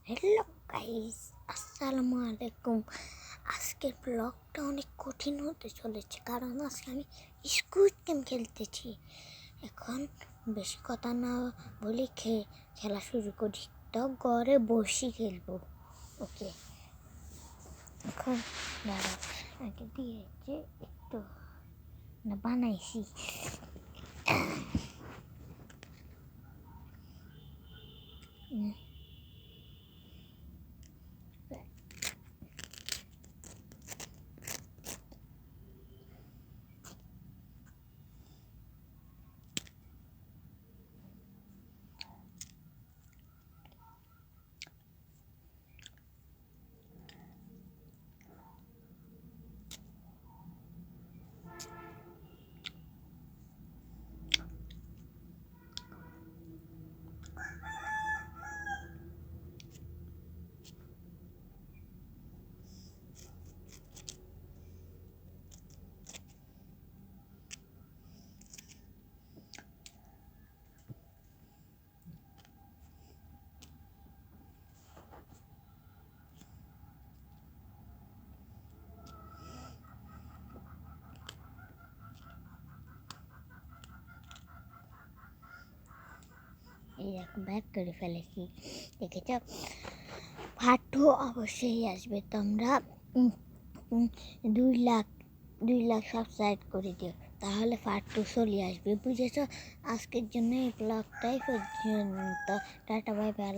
Hello guys, আসসালামু আলাইকুম। আজকের ব্লগটা অনেক কঠিন হতে চলেছে, কারণ আজকে আমি স্কুইড গেম খেলতেছি। এখন বেশি কথা না বলে খেলা শুরু করি। তো ঘরে বসে খেলবো। ওকে, এখন দাঁড়াও, আগে দিয়েছে একটু না বানাইছি। এই এক ব্যাগ করে ফেলেছি, দেখেছ? পার্ট 2 অবশ্যই আসবে। তোমরা 2 লাখ সাবস্ক্রাইব করে দিও, তাহলে পার্ট 2 চলে আসবে, বুঝেছ? আজকের জন্য এই ব্লগটাই পর্যন্ত। Tata, bye bye.